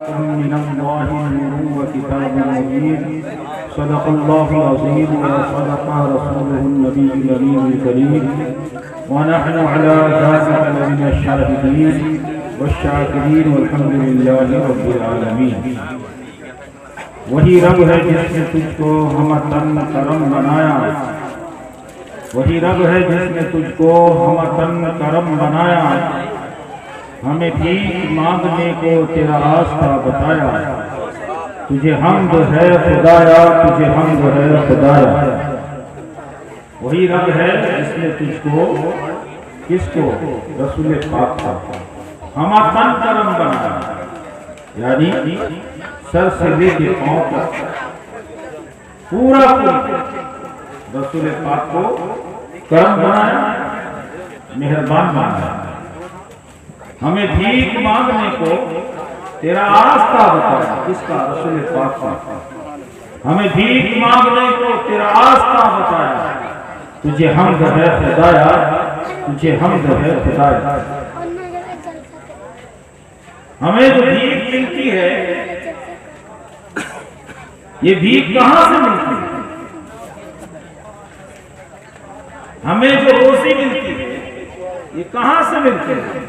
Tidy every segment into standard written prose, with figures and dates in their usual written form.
मिनल्लाहि नूरुन व किताबुन मुबीन सदक़ल्लाहुल अज़ीम व सदक़ा रसूलुहुन नबियुल अमीनुल करीम व नहनु अला ज़ालिका लमिनश शाहिदीन वश्शाकिरीन वल्हम्दुलिल्लाहि रब्बिल आलमीन। वही रब है जिसने तुझको हमतन करम बनाया, वही रब है जिसने तुझको हमतन करम बनाया, हमें भीख मांगने को तेरा रास्ता बताया। तुझे हम्द है खुदाया, तुझे हम्द है खुदाया। वही रब है जिसने तुझको, किसको, रसूल पाक का हमतन करम बनाया, यानी सर से लेके पांव तक पूरा रसूल पाक को करम बनाया, मेहरबान बनाया। हमें भीख मांगने को तेरा रास्ता बताया, किसका, रसूल पाक का। हमें भीख मांगने को तेरा रास्ता बताया। तुझे हम्द है खुदाया, तुझे हम्द है खुदाया। हमें जो भीख मिलती है, ये भीख कहां से मिलती है? हमें जो रोजी मिलती है, ये कहां से मिलती है?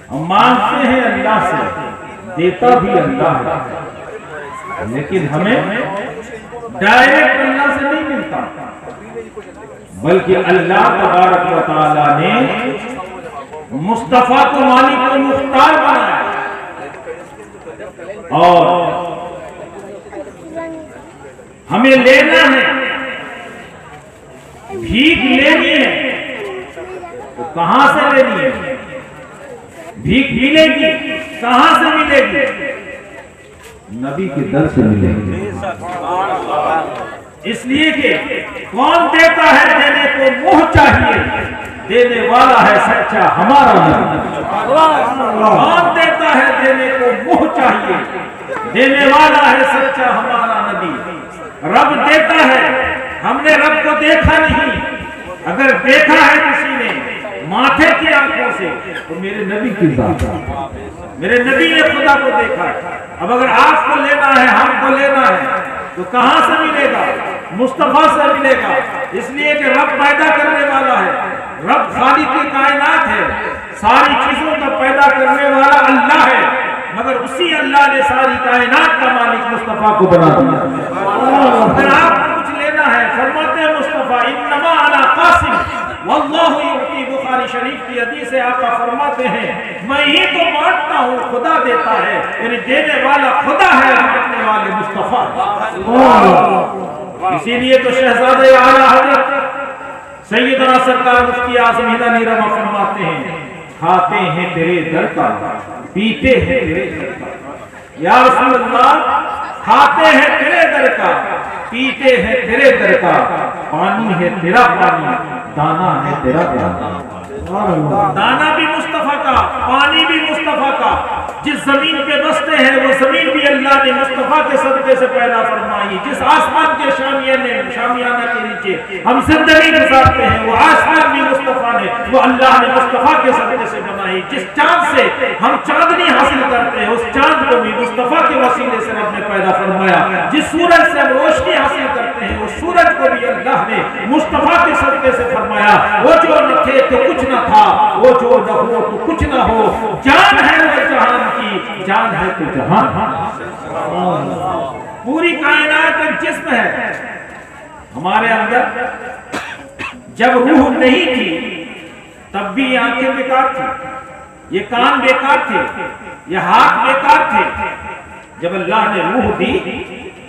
हम मांगते हैं अल्लाह से, देता भी अल्लाह है, लेकिन हमें डायरेक्ट अल्लाह से नहीं मिलता, बल्कि अल्लाह तबारक व तआला ने मुस्तफा को मालिक को मुख्तार बनाया और हमें लेना है, भीख लेनी है, तो कहां से लेनी है? भीख मिलेगी, कहां से मिलेगी? नबी के दर से मिलेगी। इसलिए कि कौन देता है देने को मुंह चाहिए, देने वाला है सच्चा हमारा नबी। कौन देता है देने को मुंह चाहिए, देने वाला है सच्चा हमारा नबी। रब देता है, हमने रब को देखा नहीं। अगर देखा है किसी ने माथे की आंखों से, तो मेरे नबी की बात, मेरे नबी ने खुदा को देखा है। अब अगर आपको लेना है, हमको लेना है, तो कहां से मिलेगा? मुस्तफा से मिलेगा। इसलिए कि रब पैदा करने वाला है, रब खालिक की कायनात है, सारी चीजों का पैदा करने वाला अल्लाह है, मगर उसी अल्लाह ने सारी कायनात का मालिक मुस्तफा को बना दिया। अगर आपको कुछ लेना है, फरमाते हैं मुस्तफा इन्नमा अना कासिम वल्लाहु युती। बुखारी शरीफ की हदीस है, आका फरमाते हैं मैं ही तो बांटता हूँ, खुदा देता है, यानी देने वाला खुदा है, बांटने वाले मुस्तफा। इसीलिए तो शहजादे आला हजरत सैयदना सरकार मुफ्ती आज़म हिदानी रमा फरमाते हैं खाते हैं तेरे दर का, पीते हैं तेरे दर का। या रसूल अल्लाह, खाते हैं तेरे दर का, पीते हैं तेरे दर का, पानी है तेरा पानी, दाना है तेरा दाना। दाना भी मुस्तफा का, पानी भी मुस्तफा का। जिस जमीन पे बसते हैं वो जमीन भी अल्लाह ने मुस्तफा के सदके से पैदा फरमाई। जिस आसमान के शामियाना के नीचे हम जिंदगी गुजारते हैं, वो आसमान भी मुस्तफा ने, वो अल्लाह ने मुस्तफा के सदके से बनाई। जिस चांद से हम चांदनी हासिल करते हैं, उस चांद को भी मुस्तफा के वसीले से रब ने पैदा फरमाया। जिस सूरज से हम रोशनी हासिल करते हैं, उस सूरज को भी अल्लाह ने मुस्तफा के सदके से फरमाया। वो जो न थे तो कुछ न था, वो जो न हो तो कुछ न हो, जान है वो जहान की, जान है तो जहान। पूरी कायनात एक जिस्म है। हमारे अंदर जब रूह नहीं थी तब भी आंखें बेकार थी, ये कान बेकार थे, ये हाथ बेकार थे। जब अल्लाह ने रूह दी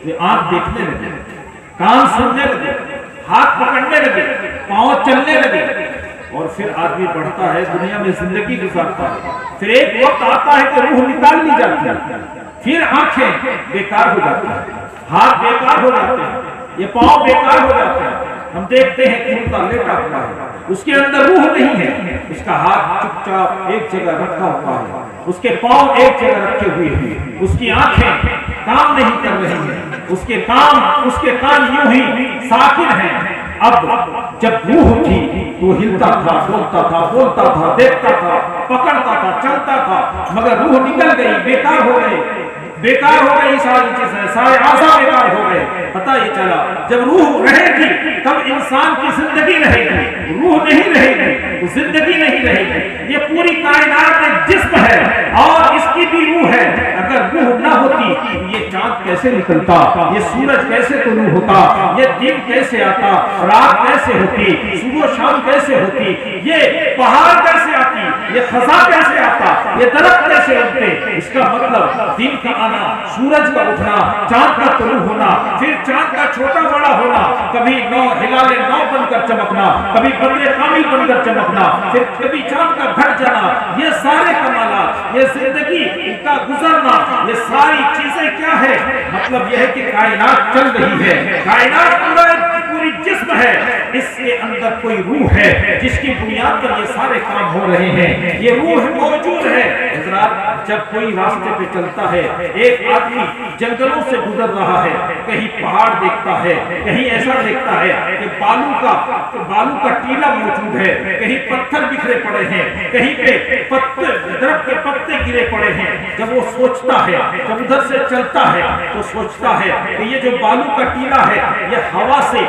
तो आंख देखने लगे, कान सुनने लगे, हाथ पकड़ने लगे, पांव चलने लगे। और फिर आदमी बढ़ता है, दुनिया में जिंदगी गुजारता है। फिर एक वक्त आता है कि रूह निकाल ली जाती है, फिर आंखें बेकार हो जाती हैं, हाथ बेकार हो जाते हैं, ये पांव बेकार हो जाते हैं। हम देखते हैं कुत्ता लेटा हुआ है, उसके अंदर रूह नहीं है, उसका हाथ चुपचाप एक जगह रखा हुआ है, उसके पांव एक जगह रखे हुए हैं, उसकी आंखें काम नहीं कर रही हैं, उसके कान यूं ही साकिन हैं, अब जब रूह थी तो हिलता था, बोलता था, देखता था, पकड़ता था, चलता था, मगर रूह निकल गई, बेकार हो गई सारी चीजें, सारे आशा बेकार हो गए। पता ही चला जब रूह रहेगी तब इंसान की जिंदगी रहेगी, रूह नहीं रहेगी तो जिंदगी नहीं रहेगी। ये पूरी कायनात एक जिस्म है और इसकी भी रूह है। अगर रूह न होती तो ये चांद कैसे निकलता, ये सूरज कैसे तुलू होता, ये दिन कैसे आता, रात कैसे होती, सुबह शाम कैसे होती, ये पहाड़ कैसे आती, ये खजा कैसे आता, ये दरख्त कैसे उगते। इसका मतलब दिन का आना, सूरज का उठना, चांद का तुलू होना, फिर चांद का छोटा बड़ा होना, कभी नौ हिलाले नौ बनकर चमकना, कभी बदरे कामिल बनकर चमकना, फिर कभी चांद का घट जाना, ये सारे कमालात, ये जिंदगी का गुजरना, ये सारी चीजें क्या है, मतलब यह है कि कायनात चल रही है, कायनात पूरी जिस्म है, इसके अंदर कोई रूह है जिसकी बुनियाद पर ये सारे काम हो रहे हैं। ये रूह मौजूद है। हज़रात, जब कोई रास्ते पे चलता है, एक आदमी जंगलों से गुजर रहा है, कहीं पहाड़ देखता है, कहीं ऐसा देखता है कि बालू का टीला मौजूद है, कहीं पत्थर बिखरे पड़े हैं, कहीं पे दरख्त के पत्ते गिरे पड़े हैं। जब वो सोचता है, जब उधर से चलता है तो सोचता है कि ये जो बालू का टीला है, ये हवा से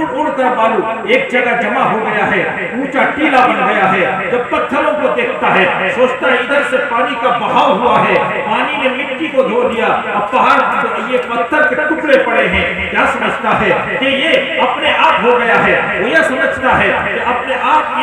उड़ कर बालू एक जगह जमा हो गया है, ऊंचा टीला बन गया है। जब पत्थरों को देखता है, सोचता है इधर से पानी का बहाव हुआ है, पानी ने मिट्टी को धो लिया, अब पहाड़ ये पत्थर के टुकड़े पड़े हैं। क्या समझता है कि ये अपने आप हो गया है। वो यह समझता है कि अपने आप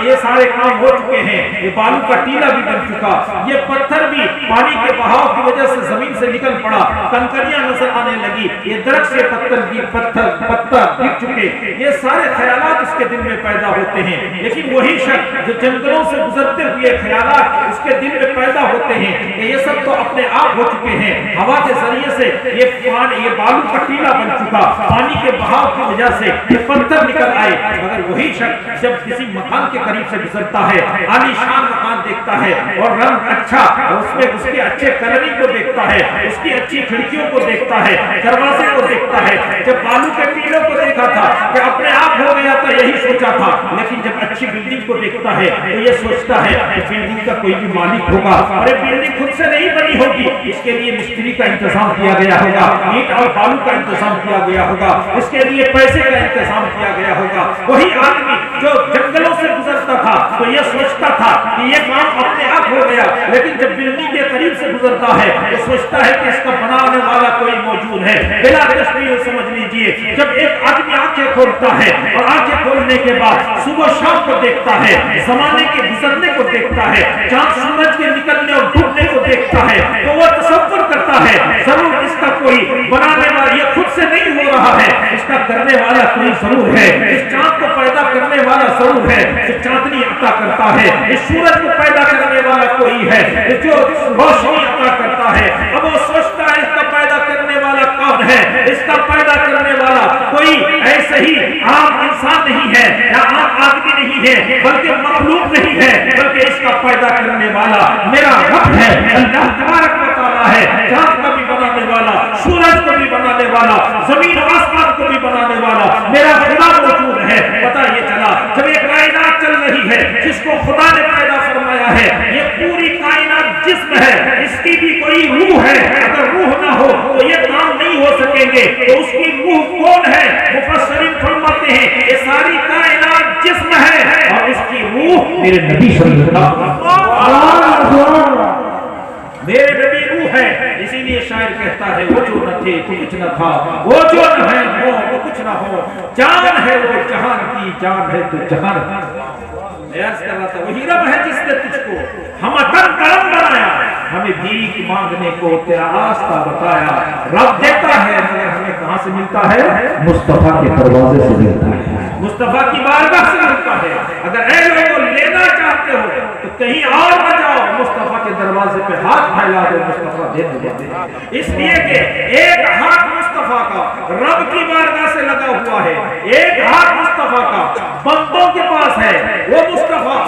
ये सारे काम हो चुके हैं, ये बालू का टीला भी बन चुका, ये पत्थर भी पानी के बहाव की वजह से जमीन से निकल पड़ा, कंकरियां नजर आने लगी, ये दरख्त से पत्थर गिर चुके। ये सारे ख्यालात उसके दिल में पैदा होते हैं। लेकिन वही शख्स जो जंगलों से गुजरते हुए ख्यालात उसके दिल में पैदा होते हैं कि ये सब तो अपने आप हो चुके हैं, हवा के जरिए से ये बालू का टीला बन चुका, पानी के बहाव की वजह से ये पत्थर निकल आए। मगर वही शख्स जब किसी मकान के करीब से गुजरता है, आलीशान मकान देखता है और रंग अच्छा, उसमें उसके अच्छे कलरिंग को देखता है, उसकी अच्छी खिड़कियों को देखता है, दरवाजे को देखता है। जब बालू के टीलों को देखा था कि अपने आप हो गया था, यही सोचा था। लेकिन जब अच्छी बिल्डिंग को देखता है तो ये सोचता है कि बिल्डिंग का कोई भी मालिक होगा, और ये बिल्डिंग खुद से नहीं बनी होगी, इसके लिए मिस्त्री का इंतजाम किया गया होगा, ईंट और बालू का इंतजाम किया गया होगा, इसके लिए पैसे का इंतजाम किया गया होगा। वही आदमी जो जंगलों से गुजरता था तो ये सोचता था कि ये काम अपने आप हो गया, लेकिन जब बिल्डिंग के करीब से गुजरता है तो सोचता है कि इसका बनाने वाला कोई मौजूद है। बिला तशबीह समझ लीजिए, जब एक आदमी आंखें खोलता है और आंखें खोलने के बाद सुबह शाम को देखता है, जमाने के गुजरने को देखता है, चांद सूरज के निकलने और डूबने को देखता है, तो वो तसव्वुर करता है जरूर इसका कोई बनाने वाला, ये खुद से नहीं हो रहा है, इसका करने वाला कोई जरूर है, इस चांद को पैदा करने वाला जरूर है, जो चांदनी अता करता है, इस सूरज को पैदा करने वाला कोई है, जो रोशनी अता करता है। अब वो सोचता है इसका पैदा करने वाला कौन है, इसका पैदा करने वाला कोई ऐसे ही आम इंसान नहीं है या आम आदमी नहीं है, बल्कि मखलूक नहीं है, बल्कि इसका पैदा करने वाला मेरा रब है, अल्लाह तबारक व तआला है। चांद को भी बनाने वाला, सूरज को भी बनाने वाला, जमीन आसमान को भी बनाने वाला मेरा खुदा मौजूद है। पता ये चला जब ये कायनात चल रही है जिसको खुदा ने पैदा फरमाया है, ये पूरी कायनात जिस्म है, इसकी भी कोई रूह है। अगर रूह ना हो तो ये काम नहीं हो सकेंगे, तो उसकी रूह कौन है? मुफस्सिरीन फरमाते हैं ये सारी कायनात जिस्म है और इसकी रूह मेरे नबी सल्लल्लाहु अलैहि वसल्लम, मेरे नबी रूह है। इसीलिए शायर कहता है वो जो न थे तो कुछ न था, वो जो न है वो कुछ न हो, जान है वो जहान की, जान है तो जहान। अर्ज कर रहा था वही रब है जिसने तुझको हम करम बनाया, हमें भीख मांगने को तेरा रास्ता बताया। रब देता है मगर हमें कहां से मिलता है? मुस्तफा के दरवाजे से मिलता है, मुस्तफा की बारगाह से मिलता है। अगर ऐ लोगों लेना चाहते हो तो कहीं और न जाओ, मुस्तफा के दरवाजे पे हाथ फैला दो, मुस्तफा दे देते। इसलिए कि एक हाथ मुस्तफा का रब की बारगाह से लगा हुआ है, एक हाथ मुस्तफा का बंदों के पास है, वो मुस्तफा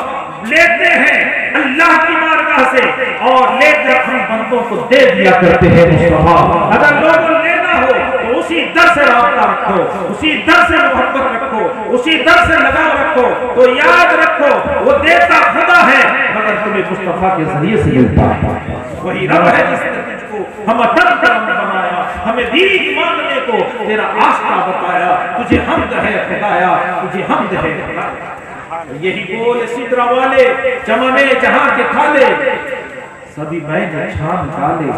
लेते हैं अल्लाह की बारगाह से और लेकर हम बंदों को दे दिया करते हैं मुस्तफा। अगर लोगों लेना हो तो उसी दर से राब्ता रखो, उसी दर से मोहब्बत रखो, उसी दर से लगाव रखो, तो याद रखो वो देता खुदा है मगर तुम्हें मुस्तफा के जरिए से मिलता है। वही रब है जिसने तुझको हम बनाया, हमें दीन मांगने को तेरा आस्था बताया, तुझे हमद है खुदाया, तुझे हमद है खुदाया। यही बोल सिदरा वाले चमने जहां के खाले, सभी मैंने छान डाले,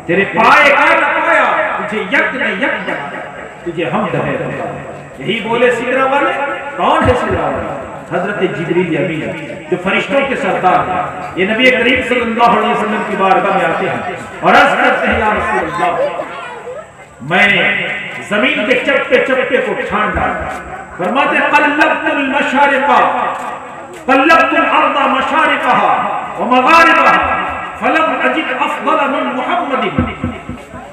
तेरे पाए का लगाया, तुझे यक ने यक बनाया, तुझे हमद है खुदाया। यही बोले सिदरा वाले। कौन है सिदरा वाले? हजरत जिब्रील अमीन जो फरिश्तों के सरदार हैं। ये नबी करीम सल्लल्लाहु अलैहि वसल्लम की बारगाह में आते हैं और अर्ज करते हैं, या रसूल अल्लाह, मैंने जमीन के चप्पे चप्पे को छान डाला। फरमाते क़ल्लब्तुल मशारिक़ा क़ल्लब्तुल अर्दा मशारिक़हा व मग़ारिबहा फलम अजिद अफ़ज़ल मिन मुहम्मदिन।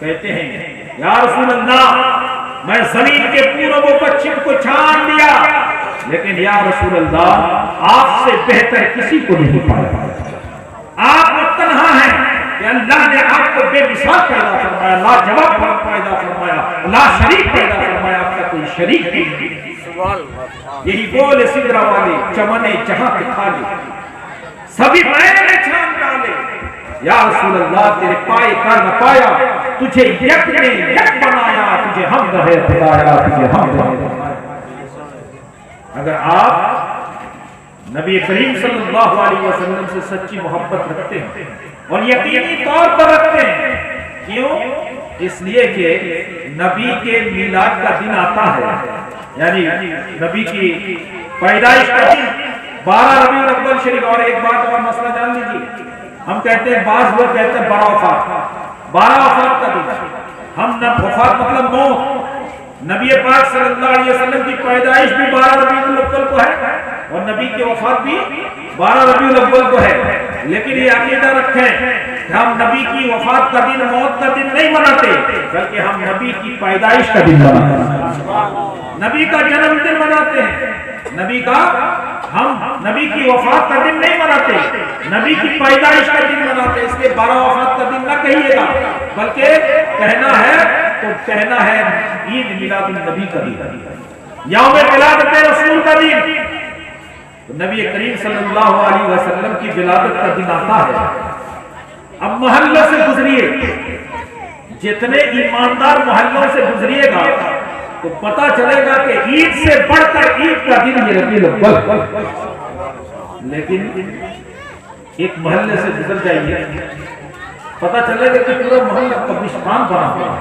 कहते हैं या रसूल अल्लाह, मैं जमीन के पूरब व पश्चिम को छान लिया, लेकिन या रसूल अल्लाह आपसे बेहतर किसी को नहीं पाया। आप तन्हा हैं कि अल्लाह ने आपको बेमिसाल पैदा फरमाया, लाजवाब पैदा फरमाया, ला शरीक पैदा फरमाया, आपका कोई शरीक नहीं। यही बोले सिदरा वाले चमने जहां के खाले, सभी मैंने छान डाले, या रसूल अल्लाह तेरे पाए का न पाया, तुझे यक ने यक बनाया, तुझे हमद है खुदाया, तुझे हमद है। अगर आप नबी करीम सल्लल्लाहु अलैहि वसल्लम से सच्ची मोहब्बत रखते हैं और यकीनी तौर पर रखते हैं, क्यों? इसलिए कि नबी के मिलाद का दिन आता है, यानी नबी की पैदाइश का दिन 12 रबीउल अव्वल शरीफ। और एक बात और मसला जान लीजिए, हम कहते हैं, बाज़ लोग कहते हैं बराफ़ात, 12 वफ़ात का दिन। हम न वफ़ात मतलब मौत, नबी पाक सल्लल्लाहु अलैहि वसल्लम की पैदाइश भी 12 रबीउल अव्वल को है और नबी की वफ़ात भी 12 रबीउल अव्वल को है। लेकिन ये अकीदा रखें कि हम नबी की वफ़ात का दिन मौत का दिन नहीं मनाते, बल्कि हम नबी की पैदाइश का दिन मनाते हैं, नबी का जन्मदिन मनाते हैं। नबी का हम नबी की वफ़ात का दिन नहीं मनाते, नबी की पैदाइश का दिन मनाते। इसलिए 12 वफ़ात का दिन न कहिएगा, बल्कि कहना है तो कहना है ईद मिलादुन नबी का दिन, यौम विलादत रसूल का दिन। तो नबी करीम सल्लल्लाहु अलैहि वसल्लम की विलादत का दिन आता है। अब मोहल्लों से गुजरिए, जितने ईमानदार मोहल्लों से गुजरिएगा तो पता चलेगा कि ईद से बढ़कर ईद का दिन ये रबीउल अव्वल। लेकिन एक मोहल्ले से गुजर जाइए, पता चलेगा कि पूरा मोहल्ला कब्रिस्तान बना हुआ है।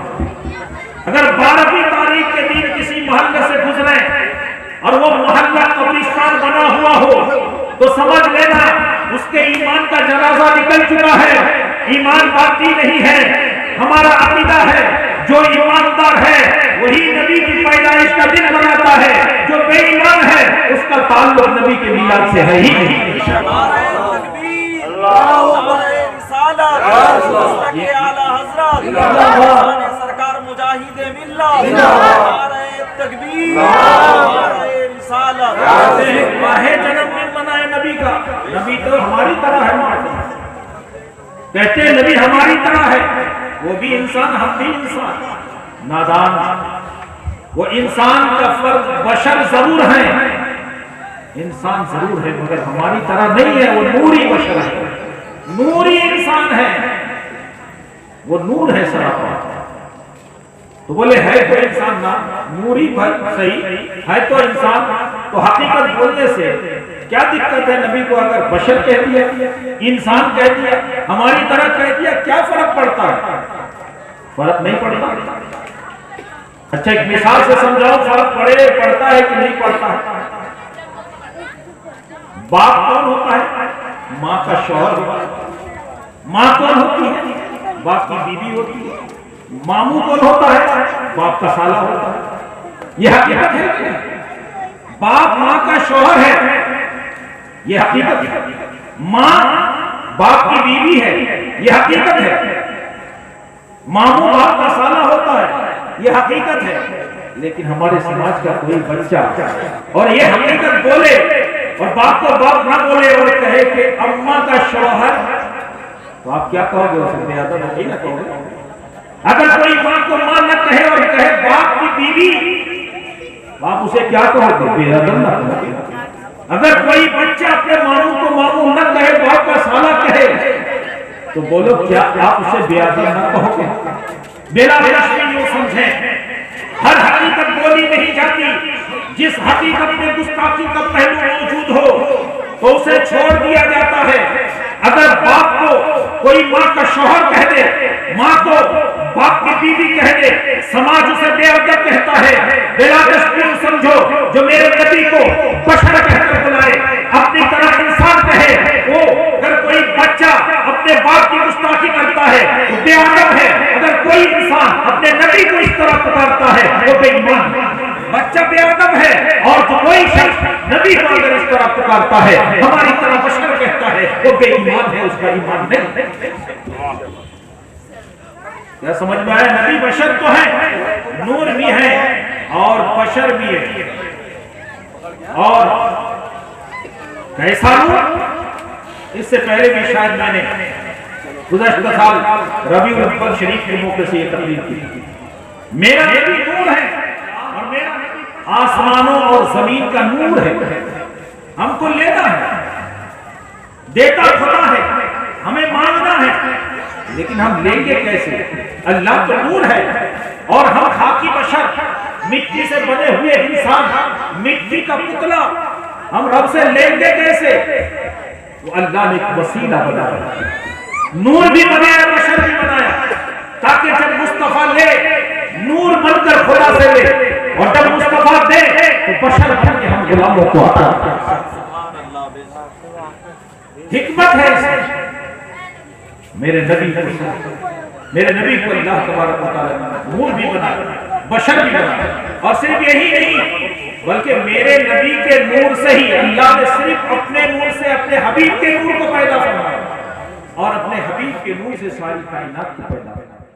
अगर 12वीं तारीख के दिन किसी मोहल्ले से गुजरे और वो मोहल्ला कब्रिस्तान बना हुआ हो, तो समझ लेना उसके ईमान का जनाजा निकल चुका है, ईमान बाकी नहीं है। हमारा अकीदा है, जो ईमानदार है वही नबी की पैदाइश का दिन मनाता है, जो बेईमान है उसका ताल्लुक नबी के मिलाद से है ही नहीं। सरकार मुजाहिदे मिल्लत तकबीर है जन्मदिन मनाए नबी का। नबी तो हमारी तरह है, कहते हैं नबी हमारी तरह है, वो भी इंसान हम भी इंसान। नादान वो इंसान का फर्क बशर जरूर है, इंसान जरूर है, मगर हमारी तरह नहीं है। वो नूरी बशर है, नूरी इंसान है, वो नूर है सरापा। तो बोले है तो इंसान ना नूरी सही है तो इंसान, तो हकीकत बोलने से क्या दिक्कत है? नबी को अगर बशर कह दिया, इंसान कह दिया, हमारी तरह कह दिया, क्या फर्क पड़ता है? फर्क नहीं पड़ता। अच्छा एक मिसाल से समझाओ, फर्क पड़ता है कि नहीं पड़ता है? बाप कौन होता है? माँ का शौहर होता है। माँ कौन होती है? बाप की बीवी होती है। मामू कौन होता है? बाप का साला होता है। यह हकीकत है। बाप माँ का शौहर है, यह हकीकत है। माँ बाप की बीवी है, यह हकीकत है। मामू बाप का साला होता है, यह हकीकत है। लेकिन हमारे समाज का कोई बच्चा और यह हकीकत बोले और बाप को बाप ना बोले और कहे कि अम्मा का शौहर, तो आप क्या कहोगे? उससे बेअदब होगी ना कहोगे? अगर कोई माँ को माँ न कहे और कहे बाप की बीवी, आप उसे क्या कहोगे? बेअदब न कहोगे। अगर कोई बच्चा अपने मामू को मामू न कहे, बाप का साला कहे, तो बोलो क्या आप उसे बेअदब न कहोगे? मेरा प्रश्न यूं समझे, हर हकीकत बोली नहीं जाती। जिस हकीकत में गुस्ताखी का पहलू मौजूद हो तो उसे छोड़ दिया जाता है। अगर बाप को कोई माँ का शौहर कह दे, माँ को बाप की बीवी कह दे, समाज उसे बेअदब कहता है। बेलादस्ती समझो, जो मेरे नबी को बशर कहकर बुलाए, अपनी तरफ इंसान कहे, वो अगर कोई बच्चा अपने बाप की गुस्ताखी करता है वो बेअदब है। अगर कोई इंसान अपने नबी को इस तरह पुकारता है वो बेईमान है। बच्चा बेअदब है, और जो कोई शख्स नबी को अगर इस तरह पुकारता है, हमारी तरह बशर कहता है, वो बेईमान है, उसका ईमान नहीं। क्या समझ में आया? नबी बशर तो है, नूर भी है और बशर भी है। और कैसा नूर? इससे पहले भी शायद मैंने गुज़श्ता साल रबीउल अव्वल शरीफ के मौके से ये तकरीर की। मेरा नबी नूर है और मेरा नबी आसमानों और जमीन का नूर है। हमको लेना है, देता खुदा है, हमें मांगना है, लेकिन हम लेंगे कैसे? अल्लाह तो नूर है और हम खाकी बशर, मिट्टी से बने हुए इंसान, मिट्टी का पुतला, हम रब से लेंगे कैसे? वो अल्लाह ने एक वसीला बनाया, नूर भी बनाया, बशर भी बनाया, ताकि जब मुस्तफा ले नूर बनकर खुदा से ले, और जब मुस्तफा दे तो बशर बन के हम गुलामों को अता करें। हिकमत है इसमें। मेरे नबी को अल्लाह तबारक व तआला ने नूर भी बनाया, बशर भी बनाया, और सिर्फ यही नहीं बल्कि मेरे नबी के नूर से ही अल्लाह ने सिर्फ अपने नूर से अपने हबीब के नूर को पैदा फरमाया, और अपने हबीब के नूर से सारी कायनात को पैदा फरमाया।